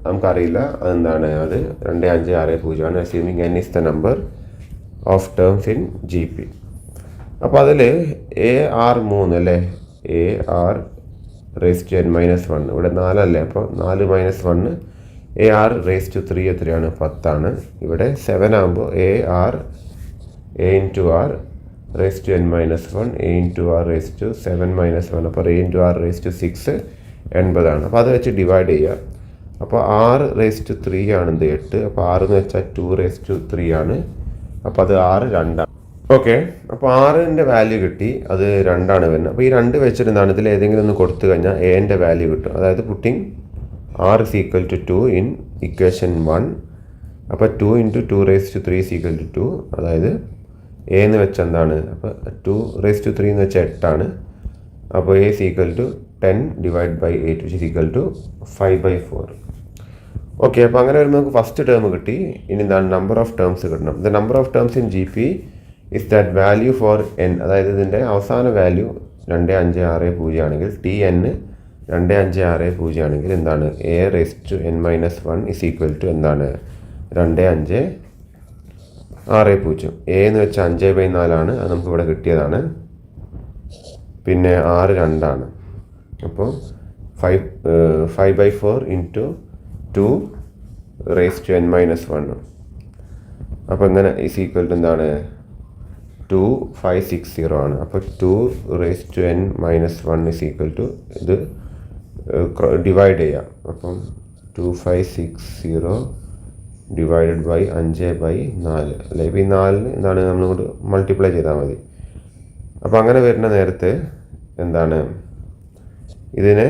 Speaker 1: നമുക്കറിയില്ല അതെന്താണ്, അത് 2, 5, 6, 0 ആണ്. Assuming n is the number of terms in GP. അപ്പോൾ അതിൽ AR3 അല്ലേ, AR raised to n-1 ഇവിടെ 4 അല്ലേ, അപ്പോൾ 4 - 1 AR raised to 3 എത്രയാണ് 10 ആണ്. ഇവിടെ 7 ആകുമ്പോൾ AR A into R raised to n-1 A into R raised to 7 - 1, അപ്പോൾ A into R raised to 6 80 ആണ്. അപ്പോൾ അത് വെച്ച് ഡിവൈഡ് ചെയ്യുക. അപ്പോൾ 6 raised to 3 ആണ് 8. അപ്പോൾ 6 എന്ന് വെച്ചാൽ 2 raised to 3 ആണ്. അപ്പോൾ അത് 6 2. ഓക്കെ, അപ്പോൾ 6ൻ്റെ വാല്യൂ കിട്ടി, അത് 2 ആണ് വരുന്നത്. അപ്പോൾ ഈ 2 വെച്ചിരുന്നാണ് ഇതിൽ ഏതെങ്കിലും ഒന്ന് കൊടുത്തു കഴിഞ്ഞാൽ എൻ്റെ വാല്യൂ കിട്ടും. അതായത് putting R is equal to 2 in equation 1. അപ്പോൾ 2 × 2 raised to 3 is equal to 2. അതായത് A എന്ന് വെച്ചാൽ എന്താണ്, അപ്പോൾ 2 raised to 3 എന്ന് വെച്ചാൽ 8 ആണ്. അപ്പോൾ A is equal to 10 divided by 8 which is equal to 5/4. Okay, അപ്പോൾ അങ്ങനെ വരുമ്പോൾ നമുക്ക് ഫസ്റ്റ് ടേം കിട്ടി. ഇനി എന്താണ് നമ്പർ ഓഫ് ടേംസ് കിട്ടണം. The number of terms in GP is that value for n, അതായത് ഇതിൻ്റെ അവസാന വാല്യൂ 2, 5, 6, 0 ആണെങ്കിൽ Tn 2, 5, 6, 0 ആണെങ്കിൽ എന്താണ് A raised to n-1 is equal to എന്താണ് 2, 5, 6, 0. A എന്ന് വെച്ചാൽ 5/4 ആണ്, അത് നമുക്ക് ഇവിടെ കിട്ടിയതാണ്. പിന്നെ 6 2 ആണ്. അപ്പോൾ 5/4 × 2 raised to n-1. അപ്പോൾ ഇങ്ങനെ ഈസ് ഈക്വൽ ടു എന്താണ് 2560 ആണ്. അപ്പോൾ 2 raised to n-1 is equal to ഇത് ഡിവൈഡ് ചെയ്യാം. അപ്പം 2560 ഡിവൈഡഡ് ബൈ 5/4 അല്ലെ. ഇപ്പോൾ ഈ 4 എന്താണ് നമ്മളിങ്ങോട്ട് മൾട്ടിപ്ലൈ ചെയ്താൽ മതി. അപ്പോൾ അങ്ങനെ വരുന്ന നേരത്ത് എന്താണ് ഇതിനെ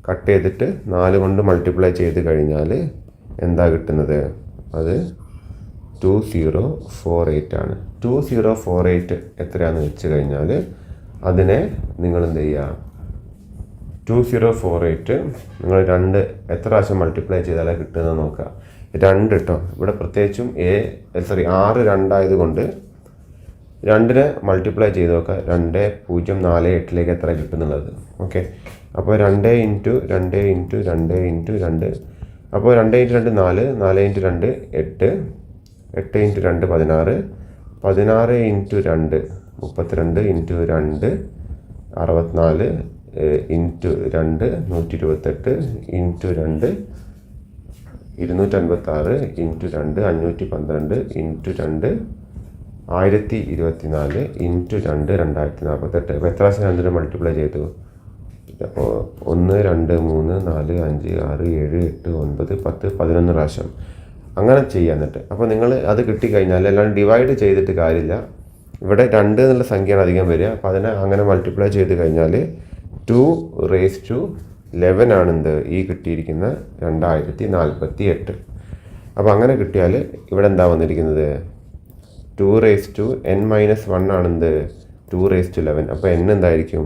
Speaker 1: കട്ട് ചെയ്തിട്ട് 4 കൊണ്ട് മൾട്ടിപ്ലൈ ചെയ്ത് കഴിഞ്ഞാൽ എന്താ കിട്ടുന്നത്, അത് 2048 ആണ്. 2048 എത്രയാണെന്ന് വെച്ച് കഴിഞ്ഞാൽ അതിനെ നിങ്ങൾ എന്ത് ചെയ്യുക, 2048 നിങ്ങൾ 2 എത്ര പ്രാവശ്യം മൾട്ടിപ്ലൈ ചെയ്താലേ കിട്ടുന്നത് നോക്കുക. 2 കേട്ടോ, ഇവിടെ പ്രത്യേകിച്ചും 6 2 ആയതുകൊണ്ട് 2നെ മൾട്ടിപ്ലൈ ചെയ്ത് നോക്കുക. 2048 എത്ര കിട്ടുന്നുള്ളത്. ഓക്കെ, അപ്പോൾ 2 × 2 × 2 × 2, അപ്പോൾ 2 × 2 4, 4 × 2 8, 8 × 2 16, 16 × 2 32 × 2 64, into 2 128 into 2 256 into 2 512 into 2 1024 into 2 2048. അപ്പോൾ എത്ര പ്രാവശ്യം 2 മൾട്ടിപ്ലൈ ചെയ്തു? അപ്പോൾ 1 2 3 4 5 6 7 8 9 10 11 പ്രാവശ്യം അങ്ങനെ ചെയ്യാൻ. എന്നിട്ട് അപ്പോൾ നിങ്ങൾ അത് കിട്ടിക്കഴിഞ്ഞാൽ എല്ലാം ഡിവൈഡ് ചെയ്തിട്ട് കാര്യമില്ല. ഇവിടെ 2 എന്നുള്ള സംഖ്യയാണ് അധികം വരിക. അപ്പോൾ അതിനെ അങ്ങനെ മൾട്ടിപ്ലൈ ചെയ്ത് കഴിഞ്ഞാൽ 2⁻11 ആണെന്ത് ഈ കിട്ടിയിരിക്കുന്ന 2048. അപ്പോൾ അങ്ങനെ കിട്ടിയാൽ ഇവിടെ എന്താ വന്നിരിക്കുന്നത്? 2⁻n-1 ആണെന്ത് 2⁻11. അപ്പോൾ n എന്തായിരിക്കും?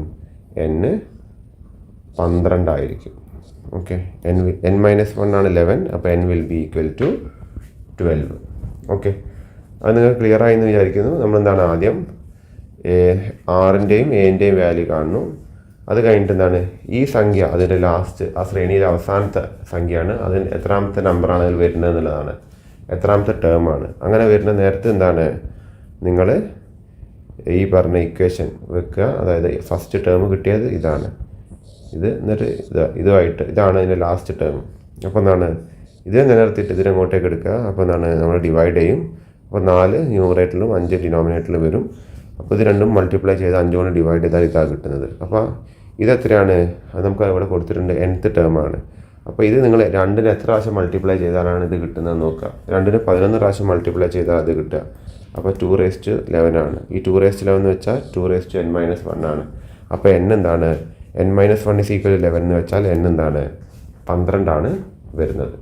Speaker 1: n 12 ആയിരിക്കും. ഓക്കെ, n-1 ആണ് 11. അപ്പോൾ n will be equal to 12. Okay, അത് നിങ്ങൾ ക്ലിയർ ആയി എന്ന് വിചാരിക്കുന്നു. നമ്മളെന്താണ് ആദ്യം ആറിൻ്റെയും എൻ്റെയും വാല്യൂ കാണുന്നു. അത് കഴിഞ്ഞിട്ട് എന്താണ് ഈ സംഖ്യ അതിൻ്റെ ലാസ്റ്റ് ആ ശ്രേണിയിലെ അവസാനത്തെ സംഖ്യയാണ്. അതിന് എത്രാമത്തെ നമ്പറാണ് അതിൽ വരുന്നത് എന്നുള്ളതാണ്, എത്രാമത്തെ ടേമാണ്. അങ്ങനെ വരുന്ന നേരത്തെ എന്താണ് നിങ്ങൾ ഈ പറഞ്ഞ ഇക്വേഷൻ വെക്കുക. അതായത് ഫസ്റ്റ് ടേം കിട്ടിയത് ഇതാണ്, ഇത് എന്നിട്ട് ഇതാണ് അതിൻ്റെ ലാസ്റ്റ് ടേം. അപ്പോൾ എന്താണ് ഇത് നിലനിർത്തിയിട്ട് ഇതിനങ്ങോട്ടേക്ക് എടുക്കുക. അപ്പോൾ എന്താണ് നമ്മൾ ഡിവൈഡ് ചെയ്യും. അപ്പോൾ 4 ന്യൂമറേറ്ററിലും 5 ഡിനോമിനേറ്ററിലും വരും. അപ്പോൾ ഇത് രണ്ടും മൾട്ടിപ്ലൈ ചെയ്ത് 5 കൊണ്ട് ഡിവൈഡ് ചെയ്താൽ ഇതാണ് കിട്ടുന്നത്. അപ്പോൾ ഇതെത്രയാണ്? അത് നമുക്ക് ഇവിടെ കൊടുത്തിട്ടുണ്ട് nth ടേമാണ്. അപ്പോൾ ഇത് നിങ്ങൾ 2ന് എത്ര പ്രാവശ്യം മൾട്ടിപ്ലൈ ചെയ്താലാണ് ഇത് കിട്ടുന്നത് നോക്കുക. 2ന് 11 പ്രാവശ്യം മൾട്ടിപ്ലൈ ചെയ്താൽ അത് കിട്ടുക. അപ്പോൾ 2⁻11 ആണ്. ഈ 2⁻11 എന്ന് വെച്ചാൽ 2⁻n-1 ആണ്. അപ്പോൾ n എന്താണ്? n-1 = 11 എന്ന് വെച്ചാൽ n എന്താണ്? 12 ആണ് വരുന്നത്.